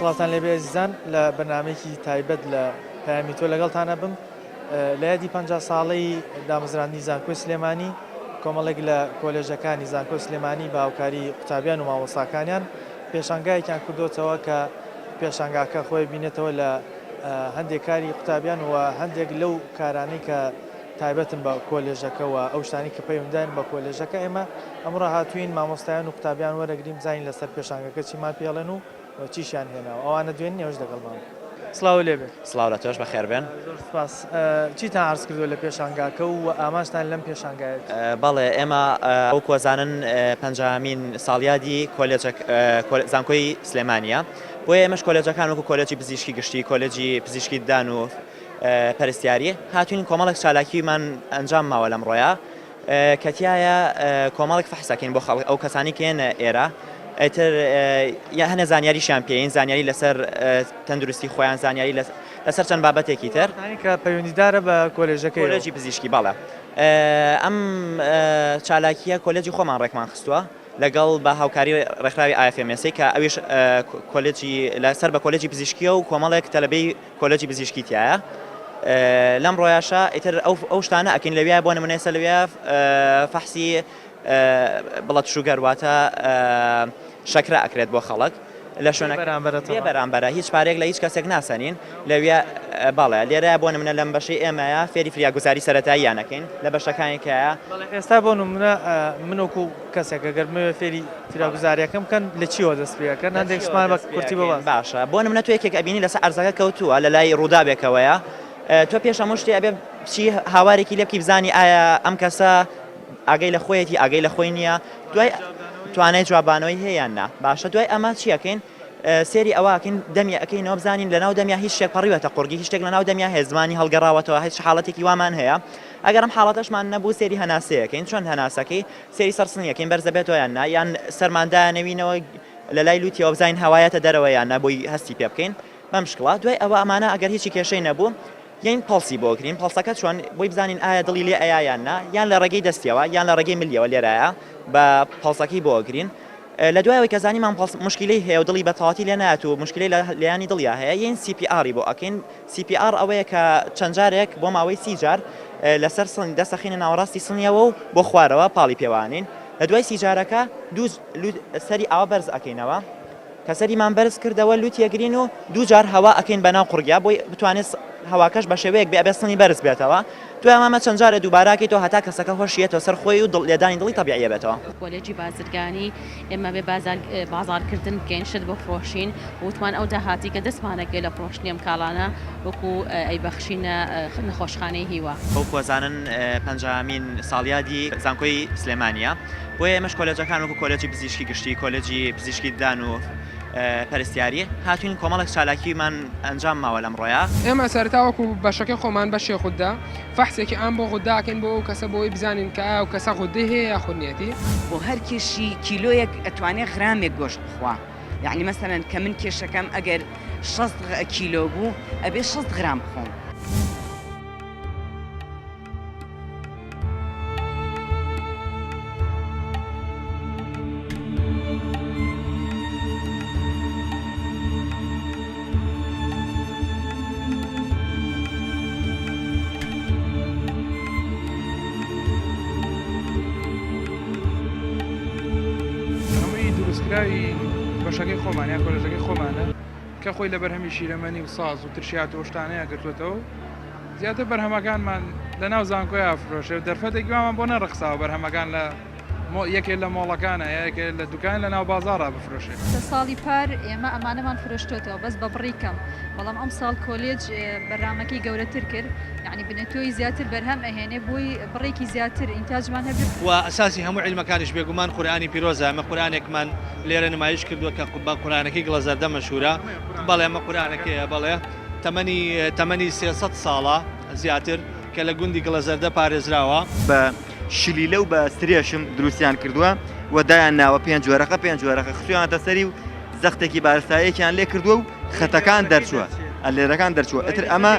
سڵاتان لێبێ ئەزیزان لە بەرنامەیەکی تایبەت لە پەیامی تۆ لەگەڵتانە بم لە یادی 50 ساڵەی دامەزراندنی زانکۆی سلێمانی کۆمەڵێک لە کۆلێژەکانی زانکۆی سلێمانی بە هاوکاری قوتابیان و مامۆستاکانیان پێشانگایەکیان کردوتەوە کە پێشانگاکە خۆی بینێتەوە لە هەندێک کاری قوتابیان و هەندێک لەو کارانەی کە تایبەتن بە کۆلێژەکەەوە ئەو شتانی کە پەیوەندیان بە کۆلێژەکە ئێمە ئەمڕۆ هاتوین مامۆستایان و قوتابیان وەرەگرین زانین لەسەر پێشانگەکە چیمان پێڵێن و چیشیان هێناوە ئەوانە دوێن نێوش دەگەڵمان. سڵاو لێبێت. سڵاو لە تۆش بەخێر بێن. زۆر سوپاس. چیتان عەرز کردووە لە پێشانگاکە و ئاماژتان لەم پێشانگایەت؟ بەڵێ ئێمە ئەو کۆزانن 50مین ساڵیادی زانکۆی سلێمانیە بۆیە ئێمەش کۆلێجەکان وەکو کۆلێجی پزیشکی گشتی کۆلێجی پزیشکی دان و پەرستیاری هاتوین کۆمەڵێک چالاکیمان ئەنجام ماوە لەمڕۆیە کەتیایە کۆمەڵێک فەحسەکەین بۆ خەڵک ئەو کەسانی کێن ئێرە ئەتر یا هەنە زانیاریشیان پێین زانیاری لەسەر تەندروستی خۆیان زانیاری لەسەر چەند بابەتێکی تر کە پەیوەندیدارە بە کۆلێژەکە کۆلێجی پزیشکی باڵە ئەم چالاکیە کۆلێجی خۆمان ڕێکمان خستووە لەگەڵ بە هاوکاری ڕێکخراوی ئایفێمێسی کە ئەویش کۆلێجی لەسەر بە کۆلێجی پزیشکیە و کۆمەڵێک تەلەبەی کۆلێجی پزیشکی تایە لەم ڕۆیاشە ئیتر ئەو شتانە ئەکەین لەوێ بۆ نمونەی سەر لەوێ فەحسی بڵەت شوگەر واتە شەکرە ئەکرێت بۆ خەڵک لە شوێنەکە بەرامبەرە هیچ پارێک لە هیچ کەسێک ناسەنین لەوێ باڵێ لێرە بۆ نمونە لەم بەشەی ئێمەیە فێری فریاگوزاری سەرەتاییان نەکەین لە بەشەکانێکەیە ئێستا بۆ نمونە منوەکو کەسێک ئەگەر فێری فریاگوزاریەکەم بکەن لە چیەوە دەست پێەکەن هەندێک شتمان بە کورتی بە باشە بۆ نمونە تو یەکێک ئەبینی لەسەر ئەرزەکە کەوتووە لە لای ڕووداوێکەوەیە تۆ پێش هەموو شتێ ئەبێ چی هاوارێکی لێ بکەی بزانی ئایا ئەم کەسە ئاگەی لە خۆیەتی ئاگەی لە خۆی نییە دوای توانای جوابانەوەی هەیەیان نا باشە دوای ئەمە چیەکەین سێری ئەوواکەین دەمی ئەەکەینەوە بزانین لەناو دەمیا هیچ شتێک پەڕیوەتە قورگی هیچ شتێک لەناو دەمیا هەیە زمانی هەڵگەڕاوەتەوە هیچ حاڵەتێکی وامان هەیە ئەگەر ئەم حاڵەتەشمان نەبوو سێری هەناسەیەکەین چۆن هەناسەکەی سێری سەرسنیەکەین بەرزە بێتەوە یان نا یان سەرماندایانەوینەوە لە لای لوتیەوە بزانین هەوایەتە دەرەوە یان نەبووی هەستی پێ بکەین بەم شکڵە دوای ئەوە ئەمانە ئەگەر هیچی کێشەی نەبوو یان پڵسی بۆکرین پڵسەکە چۆن بۆی بزانین ئایا دڵی لێ ئەیان نا یان لە ڕێگەی دەستیەوە یان لە ڕێگەی ملیەوە لێرایە بە پڵسەکەی بۆگرین لە دوایەوەی کە زانیمان مشکلەی هەیە و دڵی بەتەواتی لێ نات و مشکلەی لەیانی دڵیا هەیە یان CPR بۆ ئەکەین CPR ئەوەیە کە چەند جارێک بۆ ماوەی 30 جار لەسەر سڵ دەسەخینە ناوەڕاستی سڵنیەوە و بۆ خوارەوە پاڵی پێوانین لە دوای 30 جارەکە سەری ئاوا بەرز ئەکەینەوە کە سەریمان بەرز کردەوە لوت یەگرین و دوو جار هەوا ئەکەین بەناو قورگیا بۆی بتوانێت هەواکەش بە شێوەیەک بێ سڵنی بەرز بێتەوە دوای ئەمە چەند جارە دووباراکەی تۆ هەتا کەسەکە هۆشیێتەوە سەر خۆی و لێدانی دڵی تەبیعیە بێتەوە. کۆلێجی بازرگانی ئێمە بێ بازارکردن بکەین شت بفرۆشین وتمان ئەو داهاتی کە دەستمانەگەی لە فرۆشتنی ئەم کاڵانە وەکو ئەیبەخشینە نەخۆشخانەی هیوا. ئەو کۆزانن 50مین ساڵیادی زانکۆی سلێمانیە بۆیە ئێمەش کۆلێجەکان وەکو کۆلێجی پزیشکی گشتی کۆلێجی پزیشکی دان و پەرستیاری هاتوین کۆمەڵێک چالاکیمان ئەنجام ماوە لەم ڕۆیە ئێمە سەرتاوەکو بەشەکەی خۆمان بەشێ خوددا فەحسێکی ئەم بۆ خودداکەین بۆ ئەو کەسە بۆی بزانین کە ئایا و کەسە خودی هەیە یا خودنیەتی بۆ هەر کێشی کیلۆیەک ئەتوانێت غرامێک گۆشت بخوا یعنی مەسەلەن کە من کێشەکەم ئەگەر 6 کیلۆ بوو ئەبێ 6 غرام بخۆم. دروستکراوی بەشەکەی خۆمانە کۆلێژەکەی خۆمانە کە خۆی لە بەرهەمی شیرەمەنی و ساز و ترشیات و شتانەیە گرتوێتەوە زیاتر بەرهەمەکانمان لە ناو زانکۆی ئافرۆشێ و دەرفەتێکیمان بۆ نەڕخساوە بەرهەمەکان لە یەکێک لە مۆڵەکانە یەکێک لە دوکان لە ناو بازاڕا بفرۆشێت. ساڵی پار ئێمە ئەمانەمان فرۆشتوێتەوە بەس بە بڕی کەم بەڵام ئەم ساڵ کۆلێج بەرنامەکەی گەورەتر کرد یعنی بنەتۆی زیاتر بەرهەم ئەهێنێ بۆی بڕێکی زیاتر ئینتاجمان هەبێت و ئەساسی هەموو عیلمەکانیش بێگومان قورئانی پیرۆزە ئەمە قورئانێکمان لێرە نمایش کردووە کە بە قورئانەکەی گڵەزەردە مەشهورە بەڵێ ئەمە قورئانەکەیە بەڵێ تەمەنی 300 ساڵە زیاتر کە لە گوندی گڵەزەردە پارێزراوە بە شلیلە و بە سرێشم دروستیان کردووە و دایان ناوە پێنج جۆرەکە خسویانەتە سەری و زەختێکی بارستایەکیان لێ کردووە و خەتەکان دەرچووە لێرەکان دەرچووە ئەتر ئەمە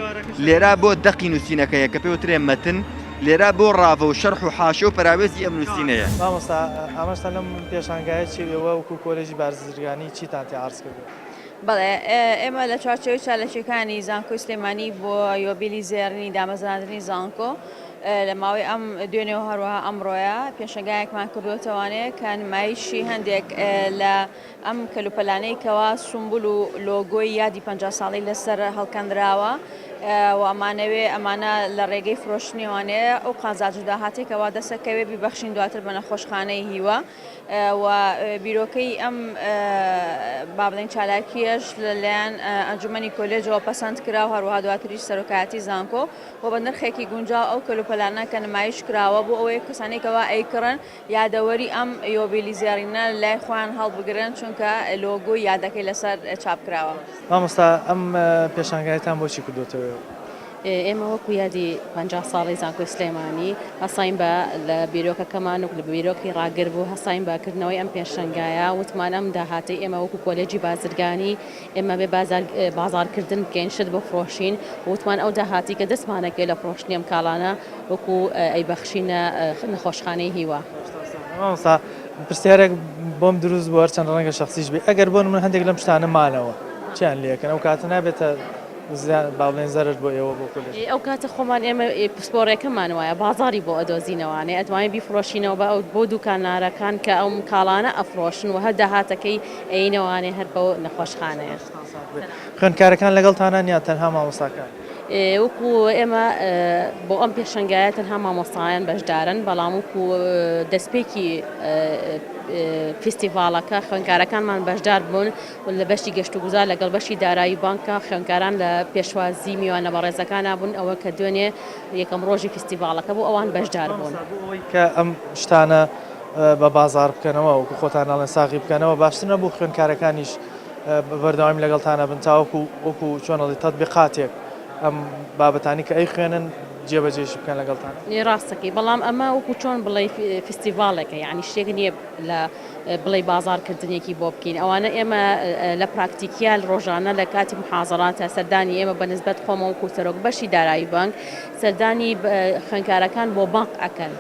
لێرا بۆ دەقی نووسینەکەیە کە پێوترێ مەتن لێرا بۆ ڕاوە و شەرح و حاشە و پەراوێزی ئەم نووسینەیە. مامۆستا ئامۆستا لەم پێشانگایە چێوە وەکو کۆلێژی بازرگانی چیتان تێ عەرز کردووە؟ بەڵێ ئێمە لە چوارچێوەی چالەکیەکانی زانکۆی سلێمانی بۆ یۆبیلی زێڕنی دامەزراندنی زانکۆ لە ماوەی ئەم دوێنێ و هەروەها ئەمڕۆیە پێشنگایەکمان کردوێتەوانەیە کە نمایشی هەندێک لە ئەم کەلوپەلانەی کەوا سمبول و لۆگۆی یادی 50 ساڵی لەسەر هەڵکەندراوە و ئەمانە لە ڕێگەی فرۆشتنیوانەیە ئەو قازاج داهاتێکەوە دەسەکەوێ بیبەخشین دواتر بە نەخۆشخانەی هیوە و بیرۆکەی ئەم با بڵێن چالاکیەش لەلایەن ئەنجومەنی کۆلێجەوە پەسەند کرا و هەروەها دواتریش سەرۆکایەتی زانکۆ بۆ بە نرخێکی گونجاو ئەو کەلوپەلانە کە نمایش کراوە بۆ ئەوەیە کەسانێکەوە ئەیکڕن یادەوەری ئەم یۆبیلی زێڕینە لای خۆیان هەڵبگرن چونکە لۆگۆی یادەکەی لەسەر چاپکراوە. مامۆستا ئەم پێشانگایتان بۆچی کردوتەوە؟ ئێمە وەکو یادی 50 ساڵی زانکۆی سلێمانی هەساین بە لە بیرۆکەکەمان و لە بیرۆکی ڕاگر بوو هەساین بەکردنەوەی ئەم پێشەنگایە وتمان ئەم داهاتی ئێمە وەکو کۆلێجی بازرگانی ئێمە بێ بازارکردن بکەین شت بفرۆشین وتمان ئەو داهاتی کە دەستمانەکەی لە فرۆشتنی ئەم کاڵانە وەکو ئەیبەخشینە نەخۆشخانەی هیوە. مامۆستا پرسیارێک بۆم دروست بووە چەند ڕەنگە شخصیش بێ ئەگەر بۆن من هەندێک لەم شتانە مانەوە چیان لێکەن ئەو کاتە نابێتە باڵێن زەرت بۆ ئێوە بۆ کۆلێج ئەو کاتە خۆمان ئێمە پسپۆڕێکەکەمان وایە بازاری بۆ ئەدۆزینەوانێ ئەتوانین بیفرۆشینەوە بۆ دوکانارەکان کە ئەو کاڵانە ئەفرۆشن و هەر داهاتەکەی ئەینەوانێ هەر بەو نەخۆشخانەیە. خوێندکارەکان لەگەڵتانە یان تەنها مامۆستاکان؟ وەکو ئێمە بۆ ئەم پێشەنگایە تەنها مامۆستایان بەشدارن بەڵام وەکو دەستپێکی فستیڤالەکە خوێندکارەکانمان بەشدار بوون و لە بەشی گەشت و گوزار لەگەڵ بەشی دارایی بانکە خوێندکاران لە پێشوازی میوانە بەڕێزەکان بوون ئەوە کە دوێنێ یەکەم ڕۆژی فستیڤالەکە بوو ئەوان بەشدار بوون. کە ئەم شتانە بە بازار بکەنەوە وەکو خۆتان ناڵێن ساغی بکەنەوە باشتر نەبوو خوێندکارەکانیش بەردەوامی لەگەڵتانە بن تاوەکو وەکو چۆنەڵی تەطبیقاتێک ئەم بابەتانی کە ئەی خوێنن جێبەجێش بکەن لەگەڵتان. ڕاستەکەی بەڵام ئەمە وەکو چۆن بڵێ فستیڤالێکە یعنی شتێک نییە لە بڵێ بازارکردنێکی بۆ بکەین ئەوانە ئێمە لە پراکتیکیال ڕۆژانە لە کاتی محازەراتە سەردانی ئێمە بەنسبەت خۆمە وەکو سەرۆک بەشی دارایی بانک سەردانی خوێندکارەکان بۆ بانک ئەکەن.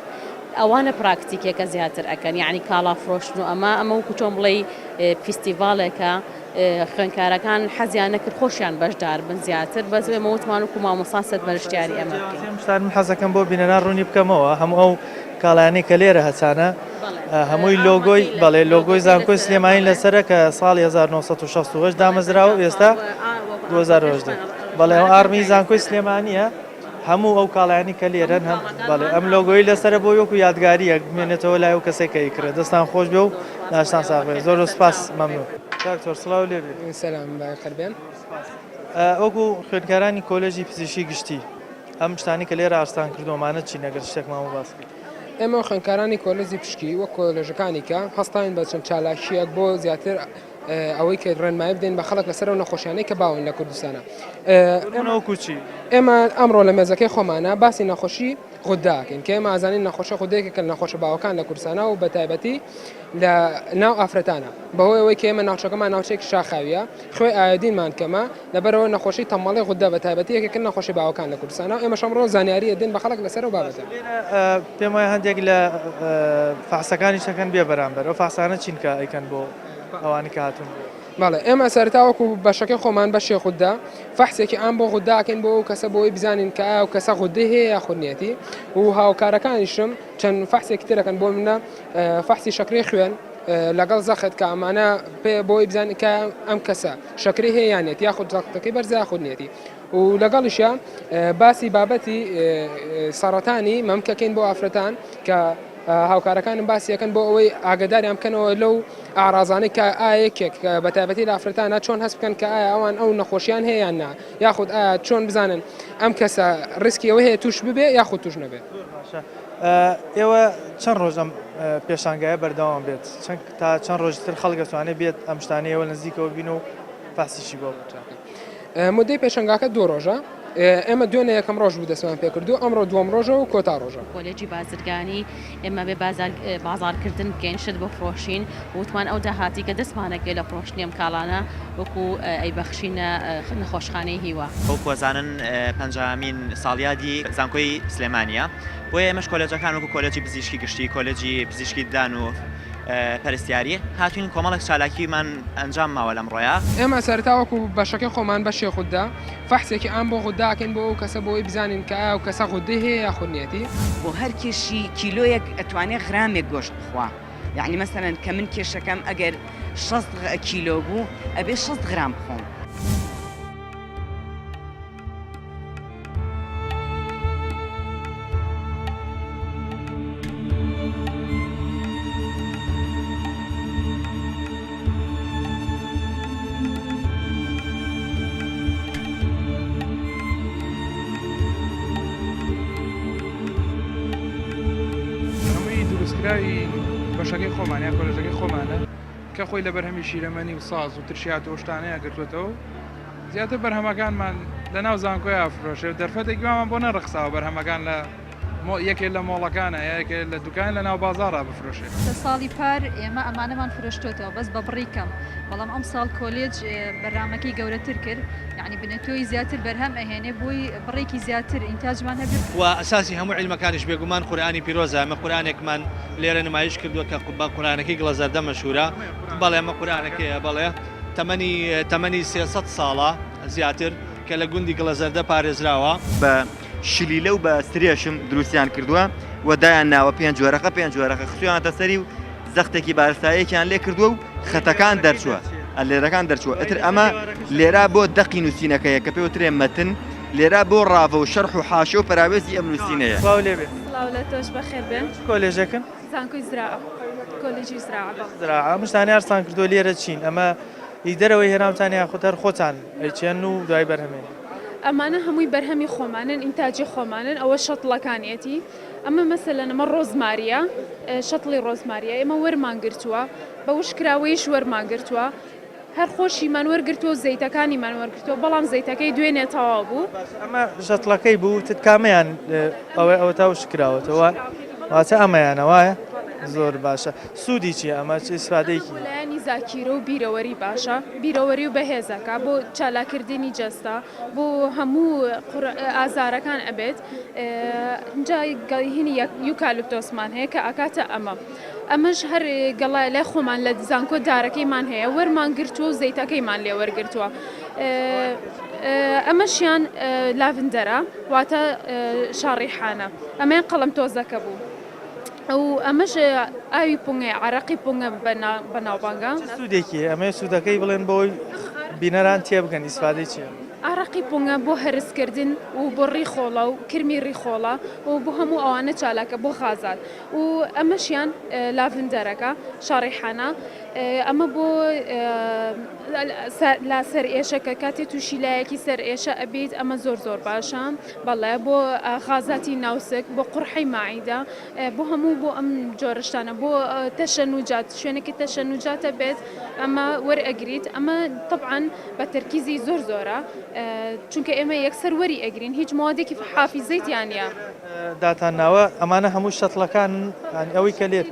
ئەوانە پراکتیکێکە زیاتر ئەکەن یعنی کاڵا فرۆشتن و ئەمە وەکو چۆن بڵێ فستیڤالێکە خوێندکارەکان حەزیان نەکرد خۆشیان بەشدار بن زیاتر بەس ئێمە وتمان وەکو مامۆستا سەد بەرشتیاری ئەمە بکەین. شتان من حەزەکەم بۆ بینەنا ڕوونی بکەمەوە هەموو ئەو کاڵایانەی کە لێرە هەچانە هەمووی لۆگۆی بەڵێ لۆگۆی زانکۆی سلێمانی لەسەرە کە ساڵی 1960 دامەزراوە ئێستا 2010 بەڵێ ئارمی زانکۆی سلێمانیە هەموو ئەو کاڵایانی کە لێرەن هەم بەڵێ ئەم لۆگۆی لەسرە بۆ یۆکو یادگاریە بمێنێتەوە لای و کەسێکەی کرێت دەستان خۆش بێ و ناشتان ساغێ زۆر سپاس مەمنون. دکتۆر سڵاو لێبێت. سەلام بەخێربێن. وەکو خوێندکارانی کۆلێژی پزیشکی گشتی ئەم شتانی کە لێرە ئاستان کردومانە چی نەگەر شتێکمان باس کرد؟ ئێمە خوێندکارانی کۆلێژی پشکی وە کۆلێژەکانی کە هەستاین بە چەند چالاکیەک بۆ زیاتر ئەوەی کە ڕێنمایی بدەین بە خەڵک لەسەر و نەخۆشیانەی کە باون لە کوردستانە. کوچی ئێمە ئەمڕۆ لە مێزەکەی خۆمانە باسی نەخۆشی غوداکەین کە ئێمە ئازانین نەخۆشە خودەیەکە کە نەخۆشە باوەکان لە کوردستانە و بە تایبەتی لە ناو ئافرەتانە بەهۆی ئەوەی کە ئێمە ناوچەکەمان ناوچێکی شاخاویە خوێ ئایدینمان کەمە لەبەرەوە نەخۆشی تەمەڵی غودا بە تایبەتی یەکێکن نەخۆشی باوەکان لە کوردستانە ئێمە شەمڕۆ زانیاری ئەدەین بە خەڵک لەسەر و بابەتە. پێم وایە هەندێک لە فەحسەکانی شەکەن بێ بەرامبەر ئەو فەحسانە چین کە ئەیکەن بۆ ئەوانی کە هاتون؟ بەڵێ ئێمە سەرتاوەکو بەشەکەی خۆمان بەشی خوددا فەحسێکی ئەم بۆ غوداکەین بۆ کەسە بۆی بزانین کە ئایا و کەسە غودی هەیە یا خودنیەتی و هاوکارەکانیشم چەند فەحسێکی ترەکەن بۆ منە فەحسی شەکری خوێن لەگەڵ زەخت کە ئەمانە پێ بۆی بزانین کە ئەم کەسە شەکری هەیە یانێت یاخود زەختەکەی بەرزە خودنیەتی و لەگەڵیشە باسی بابەتی سەرەتانی مەمکەکەین بۆ ئافرەتان کە هاوکارەکانم باسیەکەن بۆ ئەوەی ئاگداریان بکەنەوە لەو ئاڕازانەی کە ئایەکێک بە تایبەتی لە ئافرەتانە چۆن هەست بکەن کە ئایا ئەوان ئەو نەخۆشییان هەیە نا یاخود ئایا چۆن بزانن ئەم کەسە ڕسکی ئەوە هەیە توش ببێ یاخود توش نەبێت. ئێوە چەند ڕۆژ ئەم پێشانگایە بەردەوام بێت تا چەند ڕۆژتر خەڵک دەتوانێت بێت ئەم شتانەیەوە نزیکەوە بین و فاسیشی بۆ مدەی پێشنگاکە 2 ڕۆژە ئێمە دوێنێ یەکەم ڕۆژ بوو دەستمان پێ کردو ئەمڕۆ دووەم ڕۆژە و کۆتا ڕۆژە. کۆلێجی بازرگانی ئێمە بێ بازارکردن بکەین شت بفرۆشین وتمان ئەو داهاتی کە دەستمانەکەی لە فرۆشتنی ئەم کاڵانە وەکو ئەیبەخشینە نەخۆشخانەی هیوە. ئەو کۆزانن 50مین ساڵیادی زانکۆی سلێمانیە بۆیە ئێمەش کۆلێجەکان وەکو کۆلێجی پزیشکی گشتی کۆلێجی پزیشکی دان و پەرستیاری هاتوین کۆمەڵێک چالاکیمان ئەنجام ماوە لەم ڕۆیە. ئێمە سەرتاوەکو بەشەکەی خۆمان بە شێخوددا فەحسێکی ئەم بۆ خودداکەن بۆ ئەو کەسە بۆی بزانین کە ئایا و کەسە خودی هەیە یا خودنیەتی بۆ هەر کێشی کیلۆیەک ئەتوانێت غرامێک گۆشت بخوا. یعنی مەسەرەن کە من کێشەکەم ئەگەر 6 کیلۆ بوو ئەبێ 6 غرام بخۆم. دروستکراوی بەشەکەی خۆمانیا کۆلێژەکەی خۆمانە کە خۆی لە بەرهەمی شیرەمەنی و ساز و ترشیات و شتانەیە گرتوێتەوە زیاتر بەرهەمەکانمان لە ناو زانکۆی ئافرۆشێ و دەرفەتێکیمان بۆ نەڕخساوە بەرهەمەکان لە یەکێک لە مۆڵەکانە یەکێک لە دوکان لە ناو بازاڕا بفرۆشێت. لە ساڵی پار ئێمە ئەمانەمان فرۆشتوێتەوە بەس بە بڕیکەم، بەڵام ئەم ساڵ کۆلێج بەرنامەکەی گەورەتر کرد، یعنی بنەتۆی زیاتر بەرهەم ئەهێنێ بۆی بڕێکی زیاتر ئینتاجمان هەبێت. و ئەساسی هەموو عیلمەکانیش بێگومان قورئانی پیرۆزە، ئەمە قورئانێکمان لێرە نمایش کردووە کە بە قورئانەکەی گڵەزەردە مەشهورە. بەڵێ ئەمە قورئانەکەیە، بەڵێ تەمەنی 300 ساڵە زیاتر کە لە گوندی گڵەزەردە پارێزراوە. بە شلیلە و بە سرێشم دروستیان کردووە و دایان ناوە پێنج جۆرەقە خسویانتە سەری و زەختێکی بارستایەکیان لێ کردووە و خەتەکان دەرچووە، لێرەکان دەرچووە. ئەتر ئەمە لێرا بۆ دەقی نووسینەکەیە کە پێوترێ مەتن، لێرا بۆ ڕاوە و شەرح و حاشە و پەراوێزی ئەم نووسینەیە. سڵاو لێبێ. سڵاو لە تۆش بەخێر بن. کۆلێژەکەن زانکۆی زراعە، کۆلێجی زراعە. زراعە مشتانی ئارسان کردو لێرە چین، ئەمە ئیدەرەوەی هێناوتانی یاخودەر خۆتان ئەیچێن و دوای بەرهەمێن. ئەمانە هەمووی بەرهەمی خۆمانن، ئینتاجی خۆمانن، ئەوە شەتڵەکانیەتی. ئەمە مەسەلەن ئەمە ڕۆزماریە، شەتڵی ڕۆزماریە، ئێمە وەرمان گرتووە، بە وشکراوەیش وەرمان گرتووە، هەر خۆشیمان وەرگرتووە و زەیتەکانیمان وەرگرتووە، بەڵام زەیتەکەی دوێنێ تەواو بوو. ئەمە شەتڵەکەی بوو تکامەیان ئەوە تا وشکراوەتەوە واتە ئەمەیانە وایە زۆر باشە. سوودی چیە ئەمە چ ئیسفادەیەکی؟ لایەنی زاکیرە و بیرەوەری باشە، بیرەوەری و بەهێزەکە بۆ چالاکردنی جەستە، بۆ هەموو ئازارەکان ئەبێت. اینجا گەڵیهینی یوکالیپتۆسمان هەیە کە ئاکاتە ئەمەش هەر گەڵای لای خۆمان لە زانکۆ دارەکەیمان هەیە، وەرمان گرتووە و زەیتەکەیمان لێ وەرگرتووە. ئەمەشیان لاڤندەرە واتە شاڕیحانە، ئەمەیان قەڵەم تۆزەکە بوو. ئەو ئەمەش ئاوی پونگە عەرەقی پونگە بەناوبانگە. سوودێکی ئەمە سوودەکەی بڵێن بۆی بینەران تێبگەن ئیسفادەی چیە؟ عراقی پونگە بۆ هەرسکردن و بۆ ڕیخۆڵە و کرمی ڕیخۆڵە و بۆ هەموو ئەوانە چالاکە بۆ خازات و ئەمەشیان لاڤندەرەکە شاڕیحانە ئەمە بۆ لا سەر ئێشەکە کاتێ تووشی لایەکی سەر ئێشە ئەبیت ئەمە زۆر زۆر باشە بەڵێ بۆ خازاتی ناوسک بۆ قورحی ماعیدا بۆ هەموو بۆ ئەم جۆرەشتانە بۆ تەشەنوجات شوێنێکی تەشەنوجاتە بێت ئەمە وەرئەگریت ئەمە طبعاً بە تەرکیزی زۆر زۆرە چونکە ئێمە یەکسەر وەری ئەگرین هیچ موادێکی حافیزەیتیان نیە داتان ناوە ئەمانە هەموو شەتڵەکان ئەوەی کە لێت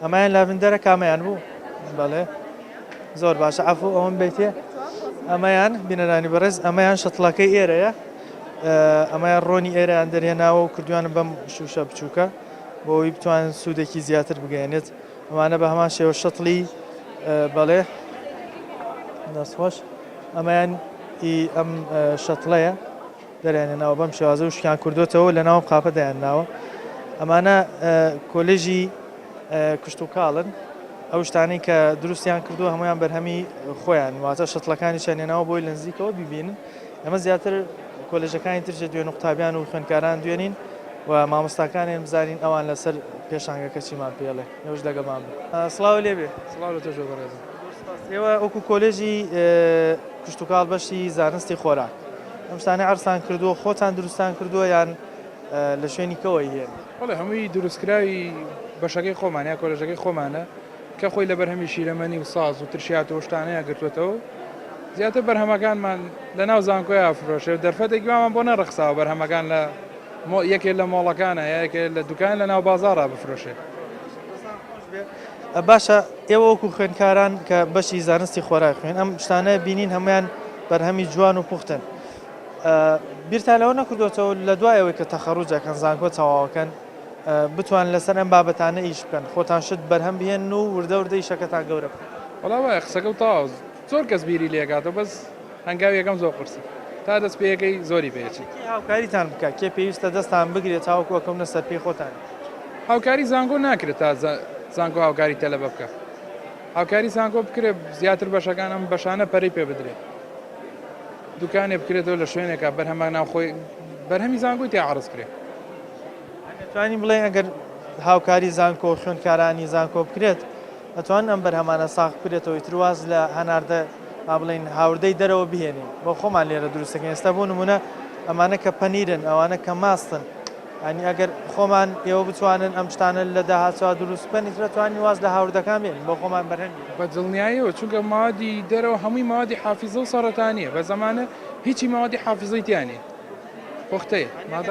ئەمایان لاڤندەرە کامیان بوو بەڵێ زۆر باشە عەفو ئەوەم بیتێ ئەمەیان بینەرانی بەڕێز ئەمەیان شەتڵەکەی ئێرەیە ئەمەیان ڕۆنی ئێرەیان دەرهێناوە و کردویانە بەم شوشە بچووکە بۆەوەی بتوانن سوودێکی زیاتر بگەێنێت ئەمانە بە هەمان شێوە شەتڵی بەڵێ دەستخۆش ئەمەیان ئەم شەتڵەیە دەرێنێناوە بەم شێوازە و شکیان کردوتەوە لە ناو قاپە دایانناوە ئەمانە کۆلێژی کشت و کاڵن ئەو شتانەی کە دروستیان کردووە هەمویان بەرهەمی خۆیان واتە شەتڵەکانی چێنێناوە بۆی لە نزیکەوە ببینن ئەمە زیاتر کۆلێژەکانی ترجە دوێن و قوتابیان و خوێندکاران دوێنین و مامۆستاکانیان بزانین ئەوان لەسەر پێشانگەکە چیمان پێڵێ ئێوەش دەگەمان بێ سڵاو لێبێ سڵاو لە تۆش بەڕێزم ئێوە ئەوکو کۆلێژی کشت و کاڵ بەشی زانستی خۆراک ئەم شتانەی عەرزان کردووە خۆتان دروستان کردووە یان لە شوێنی کەوەی هەیە بەڵێ هەمووی دروستکراوی بەشەکەی خۆمانە کۆلێژەکەی خۆمانە کە خۆی لە بەرهەمی شیرەمەنی و ساز و ترشیات و شتانەیە گرتوێتەوە زیاتر بەرهەمەکانمان لە ناو زانکۆی ئافرۆشێ دەرفەتێکیمان بۆ نەڕخساوە بەرهەمەکان لە یەکێک لە مۆڵەکانە یەکێک لە دوکان لە ناو بازاڕا بفرۆشێ باشە ئێوە وەکو خوێندکاران کە بەشی زانستی خۆراک خوێن ئەم شتانە بینین هەمویان بەرهەمی جوان و پوختن بیرتان لەوە نەکردوێتەوە لە دوایەوەی کە تەخەڕوجەکەن زانکۆ تەواوەکەن بتوان لەسەر ئەم بابەتانە ئیش بکەن خۆتان شت بەرهەم بهێن و وردە وردە ئیشەکەتان گەورە بکەن. وەڵا وایە قسەکە و تاوز زۆر کەس بیری لێکاتەوە بەس هەنگاو یەکەم زۆر قرسی تا دەست پێیەکەی زۆری پێچی هاوکاریتان بکە کێ پێویستە دەستان بگرێت تاوەکوەکەونە سەر پێی خۆتان. هاوکاری زانکۆ ناکرێت تا زانکۆ هاوکاری تەلەبە بکە. هاوکاری زانکۆ بکرێت زیاتر بەشەکان ئەم بەشانە پەرەی پێ بدرێت. دوکانێ بکرێتەوە لە شوێنێکە بەرهەمان ناوخۆی بەرهەمی زانکۆی تێ عەرز کرێت. توانی بڵێ ئەگەر هاوکاری زانکۆ خوێندکارانی زانکۆ بکرێت ئەتوان ئەم بەرهەمانە ساغ بکرێتەوە ئیترواز لە هەناردە با بڵین هاوردەی دەرەوە بهێنین بۆ خۆمان لێرە دروستەکەین. ئێستا بۆ نمونە ئەمانە کە پەنیرن ئەوانە کە ماستن ینی ئەگەر خۆمان ئێوە بتوانن ئەم شتانە لە داهاتوە دروست بکەن ئیترەتوانی واز لە هاوردەکان بێنین بۆ خۆمان بەرهەمی بە دڵنیاییەوە چونکە مادی دەرەوە هەمووی مادی حافیزە و سەرەتانیە بە زمانە هیچی مادی حافیزەی تیانێ پۆختەیە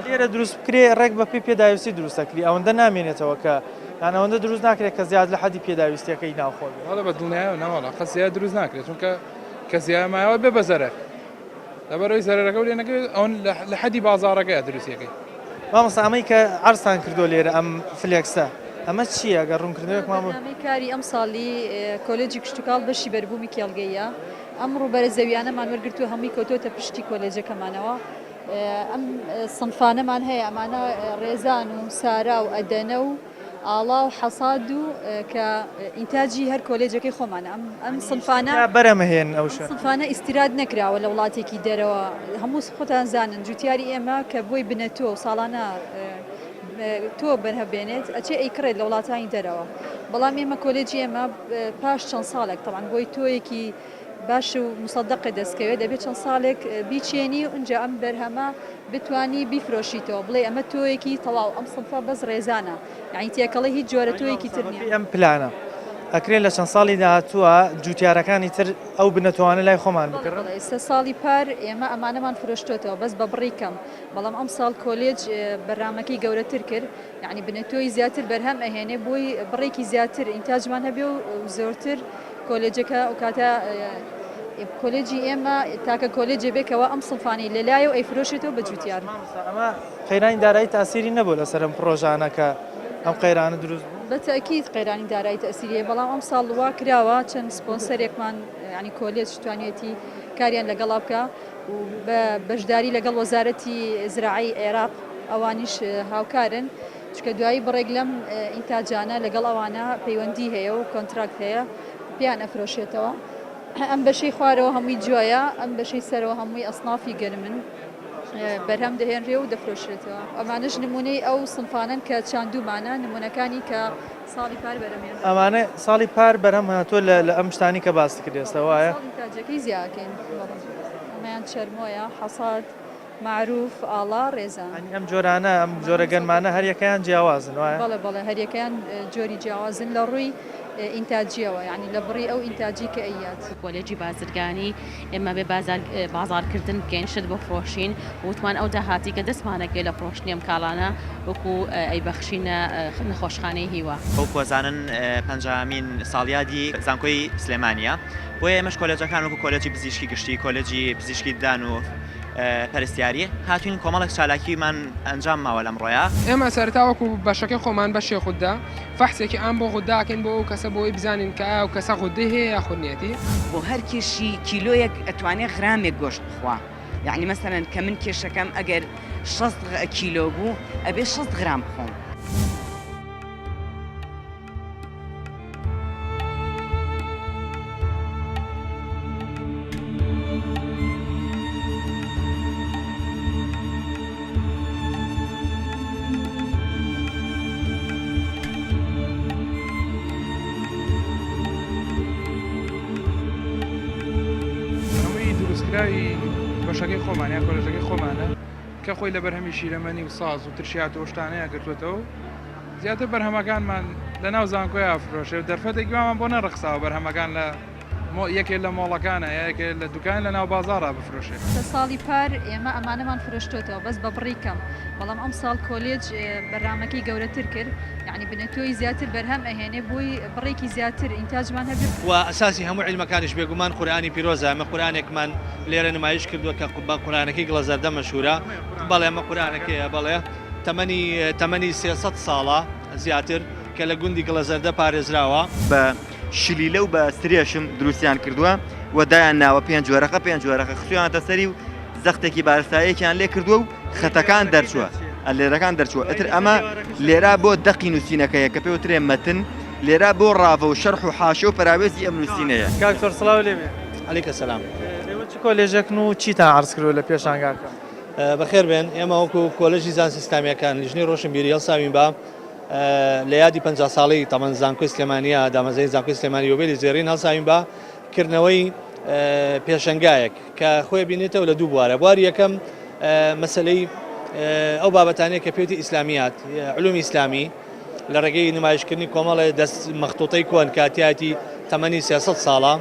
لێرە دروست بکرێ ڕێک بە پێی پێداویستی دروستەکری ئەوەندە نامێنێتەوە کە یانەوەندە دروست ناکرێت کە زیاد لە حەدی پێداویستیەکەی ناوخۆ هەڵە بە دڵنیایەوە نەوەڵا قەت زیاد دروست ناکرێت چونکە کە زیامایەوە بێ بە زەرەر لەبەرەوەی زەرەرەکە لێ نەکەوێت ئەوەن لە حەدی بازاڕەکەیە دروستیەکەی. مامۆستا ئەمەی کە عەرزتان کردو لێرە ئەم فلێکسە ئەمە چییە گە ڕوونکردنەوەک مامۆ؟ ئەمەی کاری ئەم ساڵی کۆلێجی کشتتوکاڵ بەشی بەربوومی کێڵگەیە ئەم ڕووبەرە زەویانەمان وەرگرتو هەمووی کۆتۆتە پشتی کۆلێجەکەمانەوە. ئەم سنفانەمان هەیە ئەمانە ڕێزان و سارا و ئەدەنە و ئاڵا و حەساد و کە ئینتاجی هەر کۆلێجەکەی خۆمانە ئەم سنفانە بەرەمەهێن ئەو سنفانە ئیسیراد نەکراوە لە وڵاتێکی دەرەوە هەموو خۆتان زانن جوتیاری ئێمە کە بۆی بنەتۆ ساڵانە تۆ بەرهەبێنێت ئەچێ ئەیکڕێت لە وڵاتانی دەرەوە بەڵام ئێمە کۆلێجی ئێمە پاش چەند ساڵێک تەمان بۆی تۆیەکی باش و مصدقە دەستکەوێت دەبێت چەند ساڵێک بیچێنی و ئەنجا ئەم بەرهەمە بتانی بیفرۆشیتەوە بڵێ ئەمە تۆیەکی تەواو ئەم سنفە بەس ڕێزانە یعنی تێکەڵی هیچ جۆرە تۆیەکی تر نیە. ئەم پلانە ئەکرێت لە چەند ساڵی داهاتووە جوتیارەکانی تر ئەو بنەتوانە لای خۆمان بکڕن. ئێستا ساڵی پار ئێمە ئەمانەمان فرۆشتۆتەوە بەس بە بڕی کەم بەڵام ئەم ساڵ کۆلێج بەرنامەکەی گەورەتر کرد یعنی بنەتۆی زیاتر بەرهەم ئەهێنێ بۆی بڕێکی زیاتر ئینتاجمان هەبێ و زۆرتر کۆلێجەکە و کاتە کۆلێجی ئێمە تاکە کۆلێجێ بێکەوە ئەم سنفانی لەلایە و ئەیفرۆشێتەوە بە جوتیار. ئەمە قەیرانی دارایی تاسیری نەبوو لەسەر ئەم پرۆژانە کە ئەم قەیرانە دروست بەتەکیید قەیرانی دارایی تەسیریە بەڵام ئەم ساڵ وا کراوە چەند سپۆنسەرێکمان ینی کۆلێج توانێتی کاریان لەگەڵا بکە و بە بەشداری لەگەڵ وەزارەتی زراعی عێراق ئەوانیش هاوکارن چکە دوایی بڕێک لەم ئینتاجانە لەگەڵ ئەوانە پەیوەندی هەیە و کۆنتراکت هەیە پیان ئەفرۆشێتەوە. ئەم بەشەی خوارەوە هەمووی جوایە ئەم بەشەی سەرەوە هەمووی ئەسنافی گەرمن بەرهەم دەهێنرێ و دەفرۆشێتەوە. ئەمانش نمونەی ئەو سنفانن کە چاندومانە نمونونەکانی کە ساڵی پار بەرەمێن ئەمانە ساڵی پار بەرەم هاتووە لە ئەم شتانی کە باس کردێستە وایە تاجەکەی زیاکەین ئەمەیان چەرمۆیە حەساد معروف ئاڵا ڕێزان ئەم جۆرانە ئەم جۆرە گەنمانە هەریەکەیان جیاوازن وایە بەڵێ بەڵێ هەریەکەیان جۆری جیاوازن لە ڕووی ئینتاجیەوە یعنی لە بڕی ئەو ئینتاجی کە ئەیات کۆلێجی بازرگانی ئێمە بێ بازارکردن بکەین شت بفرۆشین وتمان ئەو داهاتی کە دەستمانەکەی لە فرۆشتنی ئەم کاڵانە وەکو ئەیبەخشینە نەخۆشخانەی هیوە. ئەو کۆزانن پەنجامین ساڵیادی زانکۆی سلێمانیە بۆیە ئێمەش کۆلێجەکان وەکو کۆلێجی پزیشکی گشتی کۆلێجی پزیشکی دان و پەرستیاری هاتوین کۆمەڵێک چالاکیمان ئەنجام ماوە لەم ڕۆیە. ئێمە سەرتاوەکو بەشەکەی خۆمان بەشێ خوددا فەحسێکی ئەم بۆ خودداکەین بۆ ئەو کەسە بۆی بزانین کە ئایا و کەسە خودی هەیە یا خودنیەتی بۆ هەر کێشی کیلۆیەک ئەتوانێت غرامێک گۆشت بخوا یعنی مەسەرەن کە من کێشەکەم ئەگەر 6 کیلۆ بوو ئەبێ 6 غرام بخۆم. بەشەکەی خۆمانیان کۆلێژەکەی خۆمانە کە خۆی لە بەرهەمی شیرەمەنی و ساز و ترشیات و شتانەیە گرتوێتەوە زیاتر بەرهەمەکانمان لە ناو زانکۆی ئافرۆشێ و دەرفەتێکیمان بۆ نەڕخساوە بەرهەمەکان لە یەکێک لە مۆڵەکانە یەکێک لە دوکان لە ناو بازاڕا بفرۆشێت. ساڵی پار ئێمە ئەمانەمان فرۆشتۆتەوە بەس بە بڕی کەم بەڵام ئەم ساڵ کۆلێج بەرنامەکەی گەورەتر کرد یعنی بنەتۆی زیاتر بەرهەم ئەهێنێ بۆی بڕێکی زیاتر ئینتاجمان هەبێت و ئەساسی هەموو عیلمەکانیش بێگومان قورئانی پیرۆزە ئەمە قورئانێکمان لێرە نمایش کردووە کە قورئانەکەی گڵەزەردە مەشهورە بەڵێ ئەمە قورئانەکەیە بەڵێ تەمەنی 300 ساڵە زیاتر کە لە گوندی گڵەزەردە پارێزراوە بە شلیلە و بە سرێشم دروستیان کردووە و دایان ناوە پێنج جۆرەقە خسویانتە سەری و زەختێکی بارستاییەکیان لێ کردووە و خەتەکان دەرچووە لێرەکان دەرچووە ئەتر ئەمە لێرا بۆ دەقی نووسینەکەیە کە پێوترێ مەتن لێرا بۆ ڕاوە و شەرح و حاشە و پراوێزی ئەم نووسینەیە. کاکتۆر سڵاو لێبێ. عەلەیکە سەلام. ئێوە چ کۆلێژێکن و چیتان عەرز کردووە لە پێشانگاکە؟ بەخێر بێن ئێمە وەکو کۆلێژی زانستی ئیسلامیەکان لیژنەی ڕۆشنبیری هەڵساوین بە لە یادی 50 ساڵی تەمەن زانکۆی سلێمانیە دامەزەی زانکۆی سلێمانی یۆبێلی زێڕین هەڵساوین بە کردنەوەی پێشەنگایەک کە خۆی بینێتەوە لە دوو بوارە. بواری یەکەم مەسەلەی ئەو بابەتانەیە کە پێوتی ئیسلامیات علومی ئیسلامی لە ڕێگەی نمایشکردنی کۆمەڵی دەست مەختوتەی کۆن کاتیاتی تەمەنی 300 ساڵە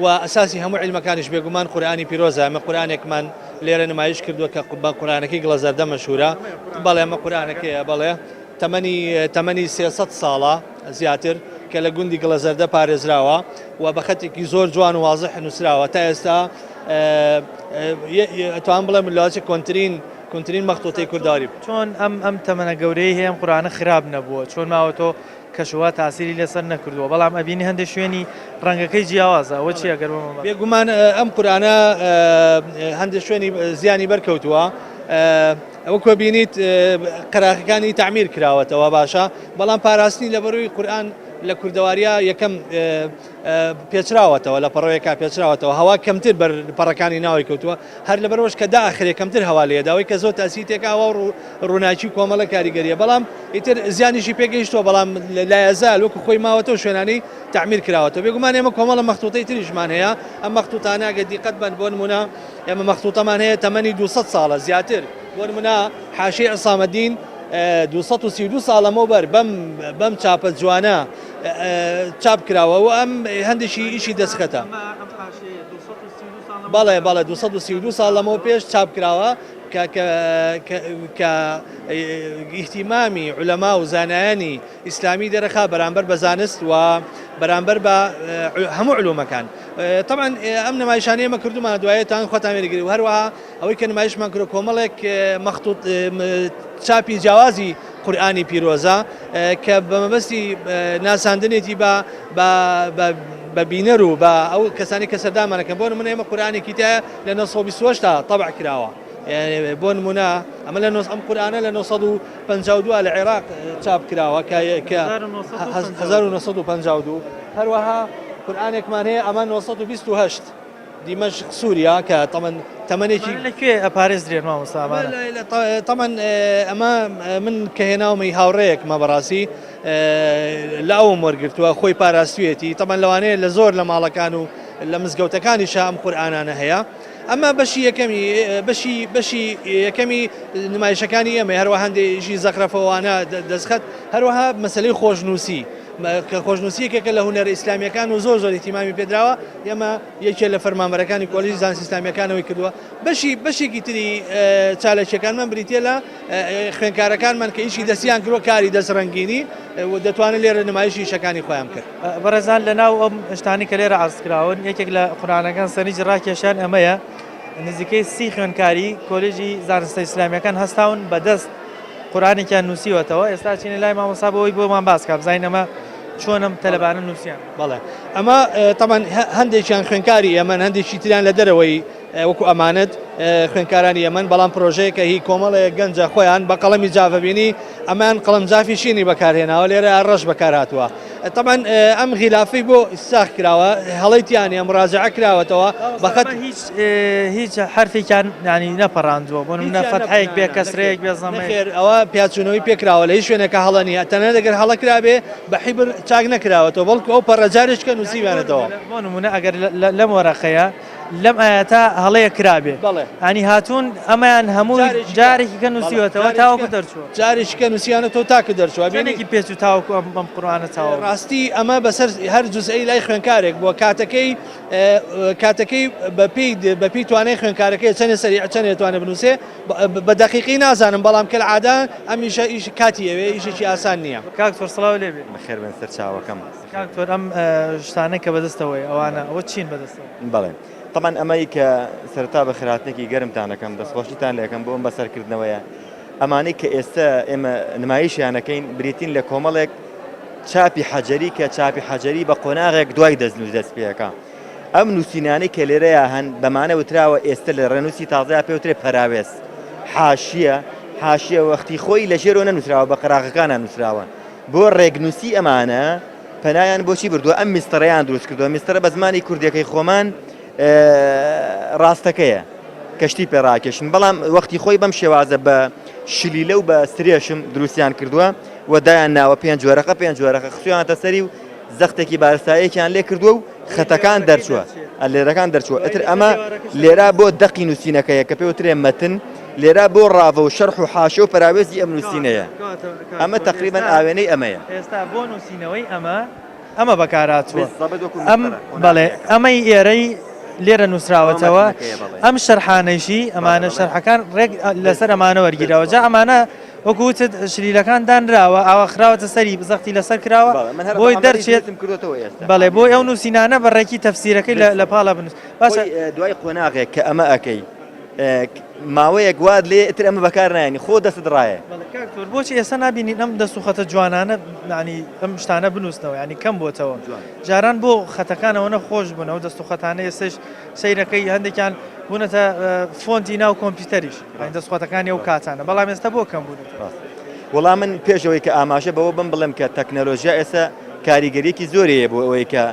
و ئەساسی هەموو عیلمەکانیش بێگومان قورئانی پیرۆزە. ئەمە قورئانێکمان لێرە نمایش کردووە کە بە قورئانەکەی گڵەزەردە مەشهورە. بەڵێ ئەمە قورئانەکەیە بەڵێ تەمەنی 300 ساڵە زیاتر کە لە گوندی گڵەزەردە پارێزراوە و بە خەتێکی زۆر جوان و واضح نووسراوە. تا ئێستا ئەتوان بڵێم لەوانەیە کۆنترین مەختوتەی کورداوی چۆن ئەم تەمەنە گەورەی هەیە ئەم قورئانە خراپ نەبووە، چۆن ماوە تۆ کەشوە تاسیری لەسەر نەکردووە، بەڵام ئەبینی هەندێک شوێنی ڕەنگەکەی جیاوازە. ئەوە چیە گەرمەمە؟ بێگومان ئەم قورئانە هەندێک شوێنی زیانی بەرکەوتووە. ئەوە کۆ بینیت قەراغەکانی تعمیر کراوەتەوە باشە، بەڵام پاراستنی لە بەرووی قورئان لە کوردەواریە یەکەم پێچراوەتەوە لە پەڕەوەیەکا پێچراوەتەوە هەوا کەمتر بەر پەڕەکانی ناوی کەوتووە هەر لەبەرەوەش کە داخرێ کەمتر هەوا لێداوەی کە زۆر تاسی تێکاوە و ڕووناچی کۆمەڵە کاریگەریە، بەڵام ئیتر زیانیشی پێگەیشتووە، بەڵام لایەزال وەکو خۆی ماوەتەوە شوێنانی تعمیر کراوەتەوە. بێگومان ئێمە کۆمەڵە مەختوتەی تریشمان هەیە. ئەم مەختوتانە ئەگەر دیقەت بن بۆ نمونە ئێمە مەختوتەمان هەیە تەمەنی 200 ساڵە زیاتر. بۆ نمونە حاشیەی عسامەدین 232 ساڵەمە بەر بەم چاپە جوانە چاپ کراوە و ئەم هەندێکی ئیشی دەستخەتە. بەڵێ 232 ساڵ لەمەوە پێش چاپ کراوە کە ئیحتیمامی عولەما و زانایانی ئیسلامی دەرەخا بەرامبەر بە زانست و بەرامبەر بە هەموو علومەکان. طبعا ئەم نمایشانەیە ئێمە کردومان دوایەتان خۆتان وێرەگری و هەروەها ئەوەی کە نمایشمان کرد کۆمەڵێک مەختوت چاپی جیاوازی قورئانی پیرۆزە کە بە مەبەستی ناساندنێتی بە بینەر و بە ئەو کەسانی کە سەردامانەکەن. بۆ نمونە ئێمە قورئانێکی تایە لە 1920 تا طبع کراوە. بۆ نمونە ئەمە لە ئەم قورئانە لە 1952 لە عێراق چاپ کراوە کە 1952. هەروەها قورئانێکمان هەیە ئەمە 1928 دیمەشق سووریا کە تەمەنێکی لەکوێ ئەپارێزرێن مامۆستا؟ طبعا ئەمە من کە هێناومەی هاوڕەیەکمە بەڕاستی لە ئەوم وەرگرتووە خۆی پاراستوێتی. طبعا لەوانەیە لە زۆر لە ماڵەکان و لە مزگەوتەکانیش ئەم قورئانانە هەیە. ئەمە بەشی یەکەمی نمایشەکانی ئێمە. هەروە هەندێکی زەخرەفەوانە دەستخەت، هەروەها مەسەلەی خۆشنووسی کە خۆشنووسیەکێکە لە هونەر ئیسلامیەکان و زۆر ئیتیمامی پێدراوە. ئێمە یەکێ لە فەرمانبەرەکانی کۆلیژی زانستی ئیسلامیەکانەوەی کردووە. بەشێکی تری چالەکیەکانمان بریتە لە خوێندکارەکانمان کە ئیشی دەستیان کردووە کاری دەستڕەنگینی و دەتوانن لێرە نمایشی شەکانی خۆیان کرد. بەڕێزان لەناو ئەم شتانی کە لێرە عەرزکراون یەکێک لە قورئانەکان سەرنج ڕاکێشان ئەمەیە نزیکەی 30 خوێندکاری کۆلیژی زانستە ئیسلامیەکان هەستاون بەدەست قورئانێکیان نووسیوەتەوە. ئێستا چینە لای مامۆستا بۆەوەی بۆمان باس کە بزانین ئەمە چۆنم تەلەبانە نووسیان. بەڵێ ئەمە طبعا هەندێکیان خوێندکاری ئەمەن، هەندێکی تریان لە دەرەوەی وەکو ئەمانەت خوێندکارانی ئەمەن، بەڵام پرۆژەیەکە هی کۆمەڵەیە گەنجە خۆیان بە قەڵەمی جافەبینی ئەمان قەڵەم جافی شینی بەکارهێناوە لێرە ڕەش بەکارهاتووە. طبعا ئەم غیلافەی بۆ ئیساخ کراوە هەڵەیتیان مراجعە کراوەتەوە بەخەت هیچ حرفێکیان ینی نەپەڕاندووە. بۆ نمونە فەتحەیەک بێ کەسرەیەک بێ زەمەیەک. خێر ئەوە پیاچوونەوەی پێکراوە لە هیچ شوێنێکە هەڵە نیە، تەنانەت ئەگەر هەڵە کرابێ بە حیبر چاک نەکراوەتەوە، بەڵکو ئەو پەڕەجارێککە نووسیوانێتەوە. بۆ نمونە ئەگەر لەم وەرەقەیە لەم ئاەتا هەڵەیە کرابێ، ئەنی هاتوون ئەمەیان هەموو جارێکی کە نووسیوەتەوە تاوەکو دەرچووە، جارێککە نووسیانەتەوە تاکە دەرچوە. بێنێکی پێچ و تاوەکو ئەم قورئانە چاوە. ڕاستی ئەمە بەسەر هەر جوزئی لای خوێندکارێک بووە کاتەکەی بەپی توانای خوێندکارەکەی چەندە سەریع چەندێ توانێت بنووسێ بە دەقیقی نازانم، بەڵام کە العادە ئەمیشە ئیش کاتی ئەوێ ئیشێکی ئاسان نییە. کاکتۆر سڵاو لێبێ. بەخێر بن سەر چاوەکەم. کاکتۆر ئەم شتانە کە بەدەستەوەی ئەوانە ئەوە چین بەدەستەوە؟ بەڵێ طبعا ئەمەی کە سەرتا بە خراپنێکی گەرمتانەکەم دەستخۆشیتان لەکەم بۆ ئەم بەسەرکردنەوەیە ئەمانەی کە ئێستا ئێمە نمایشیانەکەین بریتین لە کۆمەڵێک چاپی حەجەری کە چاپی حەجەری بە قۆناغێک دوای دەستنووس دەست پێەکە ئەم نووسینانەی کە لێرەیە هەن بەمانە وتراوە ئێستا لە ڕێنووسی تازەیە پێوترێ پەراوێز حاشیە وەختی خۆی لە ژێرەوە نەنووسراوە بە قەراغەکانە نووسراوە بۆ ڕێگنووسی ئەمانە پەنایان بۆچی بردووە ئەم میستەرەیان دروست کردووە میستەرە بە زمانی کوردیەکەی خۆمان ڕاستەکەیە کەشتی پێڕاکێشن بەڵام وەختی خۆی بەم شێوازە بە شلیلە و بە سرێشم دروستیان کردووە و دایان ناوە پێنج جۆرەکە خسویانتە سەری و زەختێکی بارستایەکیان لێ کردووە و خەتەکان دەرچووە لێرەکان دەرچووە ئەتر ئەمە لێرا بۆ دەقی نووسینەکەیە کە پێوترێ مەتن لێرا بۆ ڕاوە و شەرح و حاشە و پەراوێزی ئەم نووسینەیە ئەمە تقریبان ئاوێنەی ئەمەیە ئێستا بۆ نووسینەوەی ئەمە بەکاراتوە بەڵێ ئەمەی ئێرەی لێرە نووسراوەتەوە ئەم شەرحانەیشی ئەمانە شەرحەکان ڕێک لەسەر ئەمانە وەرگیرەوە جا ئەمانە وەکوتت شلیلەکان دانراوە ئاوا خراوەتە سەری بزەختی لەسەر کراوە بۆی دەرچێت بەڵێ بۆی ئەو نووسینانە بەڕێکی تەفسیرەکەی لە پاڵە بنووس باشە دوای قۆناغێک کە ئەمە ئەەکەی ماوەیەک واد لێ ئتر ئەمە بەکار نایانی خۆ دەست ڕایە بۆچی ئێستا نبینی ئەم دەسوخەتە جوانانە ینی ئەم شتانە بنووسنەوە ینی کەم بۆتەوە جاران بۆ خەتەکانەوە نەخۆش بوونەوە دەستوخەتانە ئێستش سیرەکەی هەندێکیان بوونەتە فۆنتی ناو کۆمپیوتەریش دەستخواتەکانی ئەو کاتانە بەڵام ئێستا بۆ کەم بوون وەڵام من پێشەوەی کە ئاماژە بەوە بڵێم کە تەکنەلۆژیا ئێستا کاریگەریەکی زۆرەیە بۆ ئەوەی کە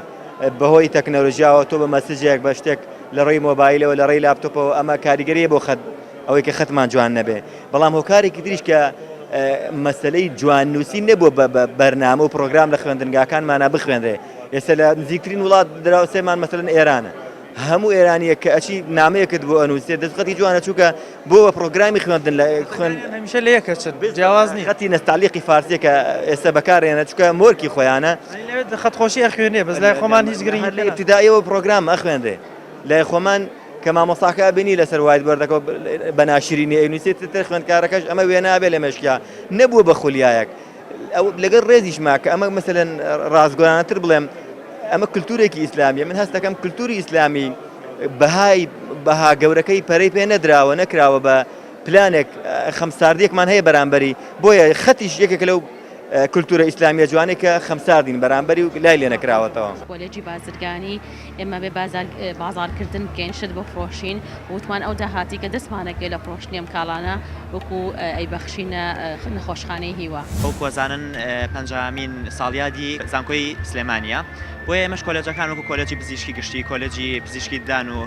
بەهۆی تەکنەلۆژیاوە تۆ بە مەسجێک بە شتێک لە ڕێی مۆبایلەوە لە ڕێی لاپتۆپەوە ئەمە کاریگەریە بۆ خەت ئەوەی کە خەتمان جوان نەبێ بەڵام هۆکارێکی تریش کە مەسلەی جوان نووسی نەبووە بە بەرنامە و پرۆگرام لە خوێندنگاکانمانە بخوێنرێ ئێستا لە نزیکترین وڵات دراوسێمان مەسەلەن ئێرانە هەموو ئێرانیە کە ئەچی نامەیەکت بۆ ئەنووسێت دەستخەتی جوانە چووکە بۆ بە پرۆگرامی خوێندن لە هەمیشە لە یەکە چێت جیاوازنی خەتی نەستالیقی فارسیە کە ئێستا بەکارێنە چووکە مۆرکی خۆیانە خەتخۆشی ئەخوێنێ بەس لای خۆمان هیچ گرنگ لە ئیبتیداییەوە پرۆگرام ئەخوێنرێ لای خۆمان کە مامۆستاکە بینی لەسەر وایت بەردەکە بە ناشرینی ئەینووسێت تر خوێندکارەکەش ئەمە وێ نابێت لە مەشکیا نەبووە بە خولیایەک لەگەڵ ڕێزیشما کە ئەمە مەسەلەن ڕازگۆرانەتر بڵێم ئەمە کولتورێکی ئیسلامیە من هەست دەکەم کولتوری ئیسلامی بەها گەورەکەی پەرەی پێ نەدراوە نەکراوە بە پلانێک خەمساردیەکمان هەیە بەرامبەری بۆیە خەتیش یەکێک لەو کولتورە ئیسلامیە جوانێک کە خەمساردین بەرامبەری و لای لێ نەکراوەتەوە کۆلێجی بازرگانی ئێمە بێ بازارکردن بکەین شت بفرۆشین وتمان ئەو داهاتی کە دەستمانەکەی لە فرۆشتنی ئەم کاڵانە وەکو ئەی بەخشینە نەخۆشخانەی هیوا ئەو کۆزانن پەنجامین ساڵیادی زانکۆی سلێمانیە بۆیە ئێمەش کۆلێجەکان وەکو کۆلێجی پزیشکی گشتی کۆلێجی پزیشکی دان و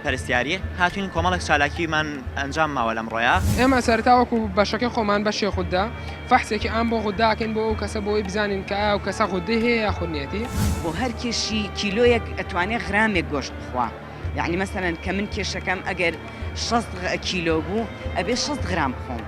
پەرستیاری هاتوین کۆمەڵێک چالاکیمان ئەنجام ماوە لەم ڕۆیە ئێمە سەرتاوەکو بەشەکەی خۆمان بەشێ خوددا فەحسێکی ئەم بۆ غوداکەین بۆ ئەو کەسە بۆی بزانین کە ئەو کەسە غودی هەیە یا خودنیەتی بۆ هەر کێشی کیلۆیەک ئەتوانێت غرامێک گۆشت بخوا یعنی مەسەرەن کە من کێشەکەم ئەگەر 6 کیلۆ بوو ئەبێ 6 غرام بخۆم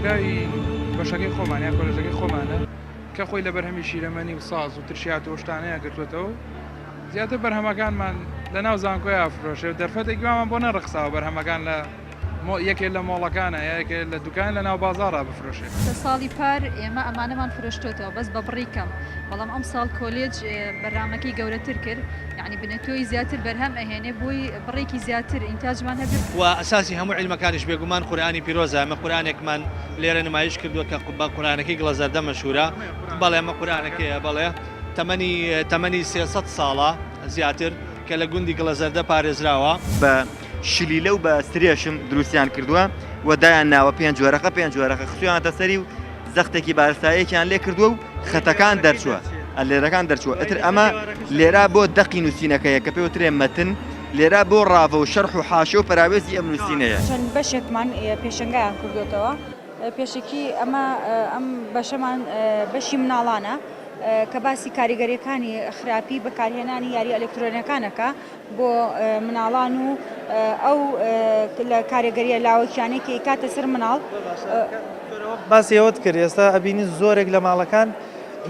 دروستکراوی بەشەکەی خۆمانە کۆلێژەکەی خۆمانە کە خۆی لە بەرهەمی شیرەمەنی و ساز و ترشیات و شتانەیە گرتوێتەوە زیاتر بەرهەمەکانمان لە ناو زانکۆی ئافرۆشێ و دەرفەتێکیوامان بۆ نەڕخساوە بەرهەمەکان لە یەکێک لە مۆڵەکانە یەکێ لە دوکان لە ناو بازاڕا بفرۆشێت ساڵی پار ئێمە ئەمانەمان فرۆشتۆتەوە بەس بە بڕیکەم بەڵام ئەم ساڵ کۆلێج بەرنامەکەی گەورەتر کرد یعنی بنەتۆی زیاتر بەرهەم ئەهێنێ بۆی بڕێکی زیاتر ئینتاجمان هەبێت و ئەساسی هەموو عیلمەکانیش بێگومان قورئانی پیرۆزە ئەمە قورئانێکمان لێرە نمایش کردووە کە بە قورئانەکەی گڵە زەردە مەشهورە بەڵێ ئەمە قورئانەکەیە بەڵێ تەمەنی 300 ساڵە زیاتر کە لە گوندی گڵە زەردە پارێزراوە بە شلیلە و بە سرێشم دروستیان کردووە و دایان ناوە پێنج جۆرەکە خسویانتە سەری و زەختێکی بارستایەکیان لێ کردووە و خەتەکان دەرچووە لێرەکان دەرچووە ئەتر ئەمە لێرا بۆ دەقی نووسینەکەیە کە پێوترێ مەتن لێرا بۆ ڕاوە و شەرح و حاشە و پەراوێزی ئەم نووسینەیە چەند بەشێکمان پێشنگایان کردوێتەوە پێشێکی ئەم بەشەمان بەشی مناڵانە کە باسی کاریگەریەکانی خراپی بەکارهێنانی یاری ئەلکترۆنیەکانەکە بۆ مناڵان و ئەو لە کاریگەریە لاوەکیانەی کە کاتە سەر مناڵ باسی ئەوت کرد ئێستا ئەبینی زۆرێک لە ماڵەکان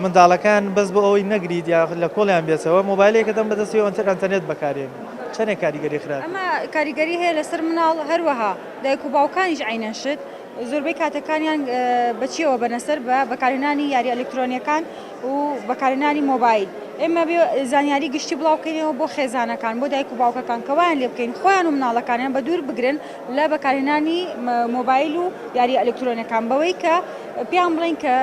منداڵەکان بەس بۆ ئەوەی نەگریت یا لە کۆڵیان بێتەوە مۆبایلێکە دەم بەدەستەوە ئەنتەرنێت بەکارێن چەندێک کاریگەری خراپ ئەمە کاریگەری هەیە لەسەر مناڵ هەروەها دایک و باوکانیش عینەشت زۆربەی کاتەکانیان بەچیەوە بەنەسەر بە بەکارهێنانی یاری ئەلکترۆنیەکان و بەکارهێنانی مۆبایل ئێمە زانیاری گشتی بڵاوکەینەوە بۆ خێزانەکان بۆ دایک و باوکەکان کەوایان لێ بکەین خۆیان و مناڵەکانیان بە دوور بگرن لە بەکارهێنانی مۆبایل و یاری ئەلکترۆنیەکان بەوەی کە پێیان بڵین کە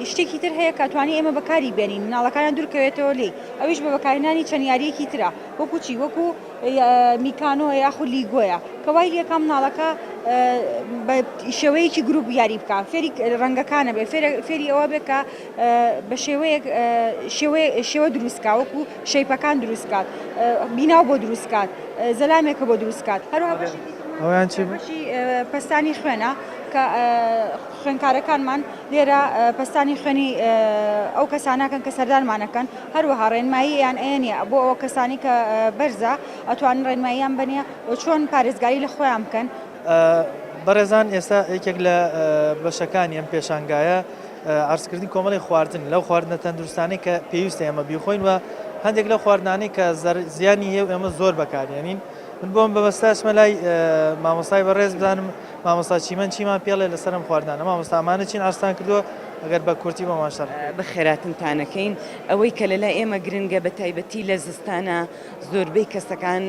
شتێکی تر هەیە کاتوانی ئێمە بەکاری بێنین مناڵەکانیان دوورکەوێتەوە لێ ئەویش بە بەکارهێنانی چەند یاریەکی ترە وەکو چی وەکو میکانۆ یاخود لیگۆیە کەوای لێکە مناڵەکە بە شێوەیەکی گروپ یاری بکە فێری ڕەنگەکانە بێ فێری ئەوە بێت کە بە شێوە دروستکە وەکو شەیپەکان دروستکات بیناو بۆ دروستکات زەلامێکە بۆ دروستکات هەروها ئەویان چی پەستانی خوێنە کە خوێنکارەکانمان لێرە پەستانی خوێنی ئەو کەسانەکەن کە سەردانمانەکەن هەروەها ڕێنمایییان ئەیە بۆ ئەو کەسانی کە بەرزە ئەتوانن ڕێنماییان بنیە و چۆن پارێزگاری لە خۆیان بکەن بەڕێزان ئێستا یەکێک لە بەشەکانی ئەم پێشانگایە عرضکردنی کۆمەڵی خواردن لەو خواردنە تەندروستانەی کە پێویستە ئێمە بیخۆین و هەندێک لە خواردنانەی کە زیانی هەیە ئێمە زۆر بەکارێنین من بۆم بەبەستاشمە لای مامۆستای بەڕێز بدانم مامۆستا چیمەن چیمان پێڵێ لەسەرم خواردنانە مامۆستامانە چین ئارستان کردووە ئەگەر بە کورتی بۆ ماشەڵ بەخێراتنتانەکەین ئەوەی کە لەلای ئێمە گرنگە بە تایبەتی لە زستانە زۆربەی کەسەکان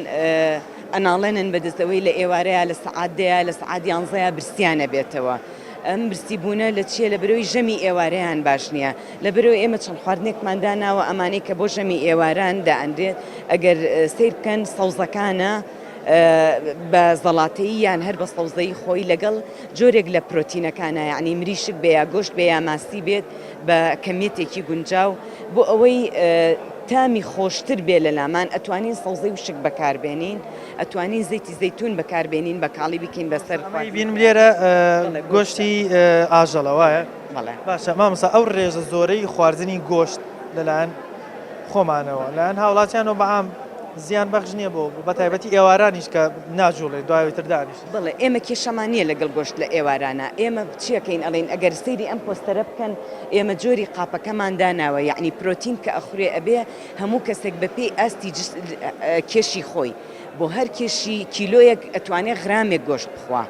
ئەناڵێنن بەدەستەوەی لە ئێوارەیە لە سەعاتدەیە لە سەعات 11 برسیانە بێتەوە ئەم برسیبوونە لە چیە لە بەرەوەی ژەمی ئێوارەیان باش نییە لە بەرەوەی ئێمە چەند خواردنێکمان داناوە ئەمانەی کە بۆ ژەمی ئێواران دائەندرێت ئەگەر سیر بکەن سەوزەکانە بە زەڵاتەیی یان هەر بە سەوزەی خۆی لەگەڵ جۆرێک لە پرۆتینەکانە یعنی مریشک بێ یا گۆشت بێ یا ماسی بێت بە کەمیەتێکی گونجاو بۆ ئەوەی تامی خۆشتر بێ لە لامان ئەتوانین سەوزەی وشک بەکاربێنین ئەتوانین زەیتی زەیتون بەکاربێنین بە کاڵی بکەین بەسەر بینم لێرە گۆشتی ئاژەڵە وایە باشە مامۆستا ئەو ڕێژە زۆرەی خواردنی گۆشت لەلایەن خۆمانەوە لەلایەن هاوڵاتیانەوە بەعام زیان بەخش نییە بۆ بە تایبەتی ئێوارانیش کە ناجوڵێ دوایتر دانیش بڵێ ئێمە کێشەمان نییە لەگەڵ گۆشت لە ئێوارانە ئێمە چیەکەین ئەڵێن ئەگەر سەیری ئەم پۆستەرە بکەن ئێمە جۆری قاپەکەمان داناوە یعنی پرۆتین کە ئەخورێ ئەبێ هەموو کەسێک بەپێی ئاستی کێشی خۆی بۆ هەر کێشی کیلۆیەک ئەتوانێت غرامێک گۆشت بخوا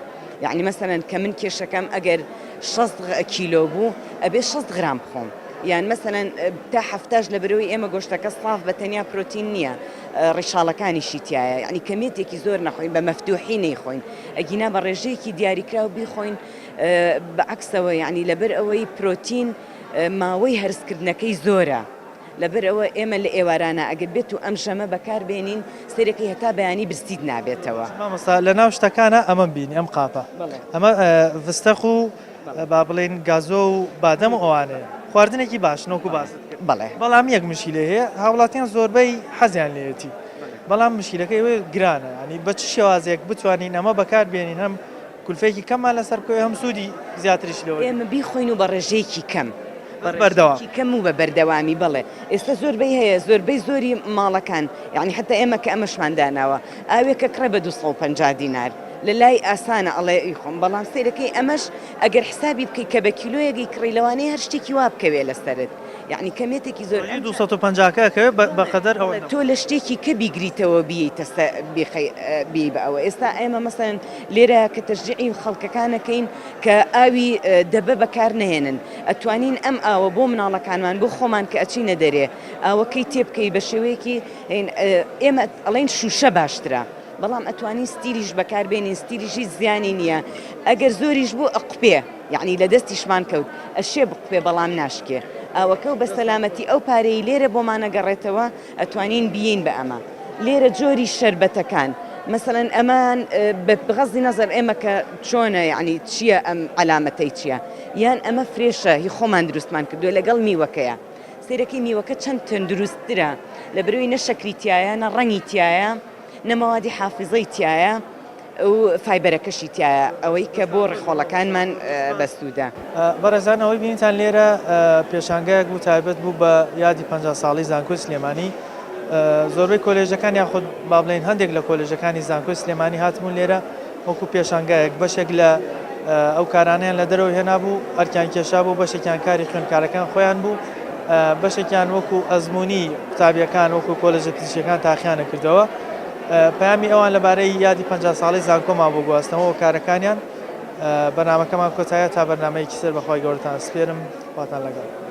یعنی مەسەرەن کە من کێشەکەم ئەگەر 6 کیلۆ بوو ئەبێ 6 غرام بخۆم یان مەسەرەن تا هەفتاش لە بەرەوەی ئێمە گۆشتەکە ساف بە تەنیا پرۆتین نییە ڕیشاڵەکانیشی تایە یعنی کەمێتێکی زۆر نەخۆین بە مەفتوحی نەیخۆین ئەگینا بە ڕێژەیەکی دیاریکراوە بیخۆین بەعکسەوە یعنی لەبەر ئەوەی پرۆتین ماوەی هەرسکردنەکەی زۆرە لەبەر ئەوە ئێمە لە ئێوارانە ئەگەر بێت و ئەم ژەمە بەکاربێنین سەرەکەی هەتا بەیانی برسید نابێتەوە مامۆستا لە ناو شتەکانە ئەمە بینی ئەم قاپە ئەمە ڤستەخ و با بڵێن گازۆ و بادەم و ئەوانەیە خواردنێکی باش نۆکو باست بەڵێ بەڵام یەک مشکلە هەیە هاوڵاتیان زۆربەی حەزیان لێتی بەڵام مشکلەکەی وێ گرانە ینی بە چ شێوازێک بتوانین ئەمە بەکاربێنین هەم کولفێکی کەممان لەسەر کۆی هەم سوودی زیاتریش لەوە ئێمە بیخۆین و بە ڕێژەیەکی کەم بەردەوام کەم و بە بەردەوامی بڵێ ئێستا زۆربەی هەیە زۆربەی زۆری ماڵەکان یعنی حتا ئێمە کە ئەمەشمان داناوە ئاوێکە کڕە بە 250 دینار لە لای ئاسانە ئەڵێ ئیخۆم بەڵام سیرەکەی ئەمەش ئەگەر حسابی بکەیت کە بە کیلۆیەکی کڕی لەوانەیە هەر شتێکی وا بکەوێ لەسەرت یعنی کەمێتێکی زۆر 250 بەقەدەر تۆ لە شتێکی کە بیگریتەوە بی بە ئەوە ئێستا ئێمە مەسەن لێرە کە تەشجیعی خەڵکەکانەکەین کە ئاوی دەبە بەکار نهێنن ئەتوانین ئەم ئاوە بۆ مناڵەکانمان بۆ خۆمان کە ئەچینە دەرێ ئاوەکەی تێبکەی بە شێوەیەکی ئێمە ئەڵێن شوشە باشترە بەڵام ئەتوانی ستیلیش بەکاربێنین ستیلیشی زیانی نییە ئەگەر زۆریش بوو ئەقپێ یعنی لە دەستیشمان کەوت ئەشێ بقپێ بەڵام ناشکێ ئەوەکە و بە سەلامەتی ئەو پارەی لێرە بۆمانەگەڕێتەوە ئەتوانین بیین بە ئەمە لێرە جۆری شەربەتەکان مثلەن ئەمان بغەزی نەزەر ئێمە کە چۆنە یعنی چییە ئەم علامەتەی چییە یان ئەمە فرێشە هی خۆمان دروستمان کردووە لەگەڵ میوەکەیە سیرەکەی میوەکە چەند تەندروستترە لە بەروی نەشەکری تایە نە ڕەنگی تایە نەمەوادی حافظەی تایە و فایبەرەکەشی تایە ئەوەی کە بۆ ڕێخۆڵەکانمان بەسوودە بەڕێزان ئەوەی بینیتان لێرە پێشانگەیەک بوو تایبەت بوو بە یادی 50 ساڵی زانکۆی سلێمانی زۆربەی کۆلێژەکان یاخود با بڵێن هەندێک لە کۆلێژەکانی زانکۆی سلێمانی هاتمون لێرە وەکو پێشانگایەک بەشێک لە ئەو کارانیان لە دەرەوە هێنا بوو ئەرکیان کێشا بوو بەشێکیان کاری خوێندکارەکان خۆیان بوو بەشێکیان وەکو ئەزمموی قوتابیەکان وەکو کۆلێژە پزیشکەکان تاقییانە کردەوە پامی ئەوان لەبارەی یادی 50 ساڵی زانکۆمان بۆ گواستنەوە کارەکانیان بەنامەکەمان کۆتایە تا بەرنمەیەکی سەر بەخوای گەورەتان سپێرم خواتان لەگەڵ.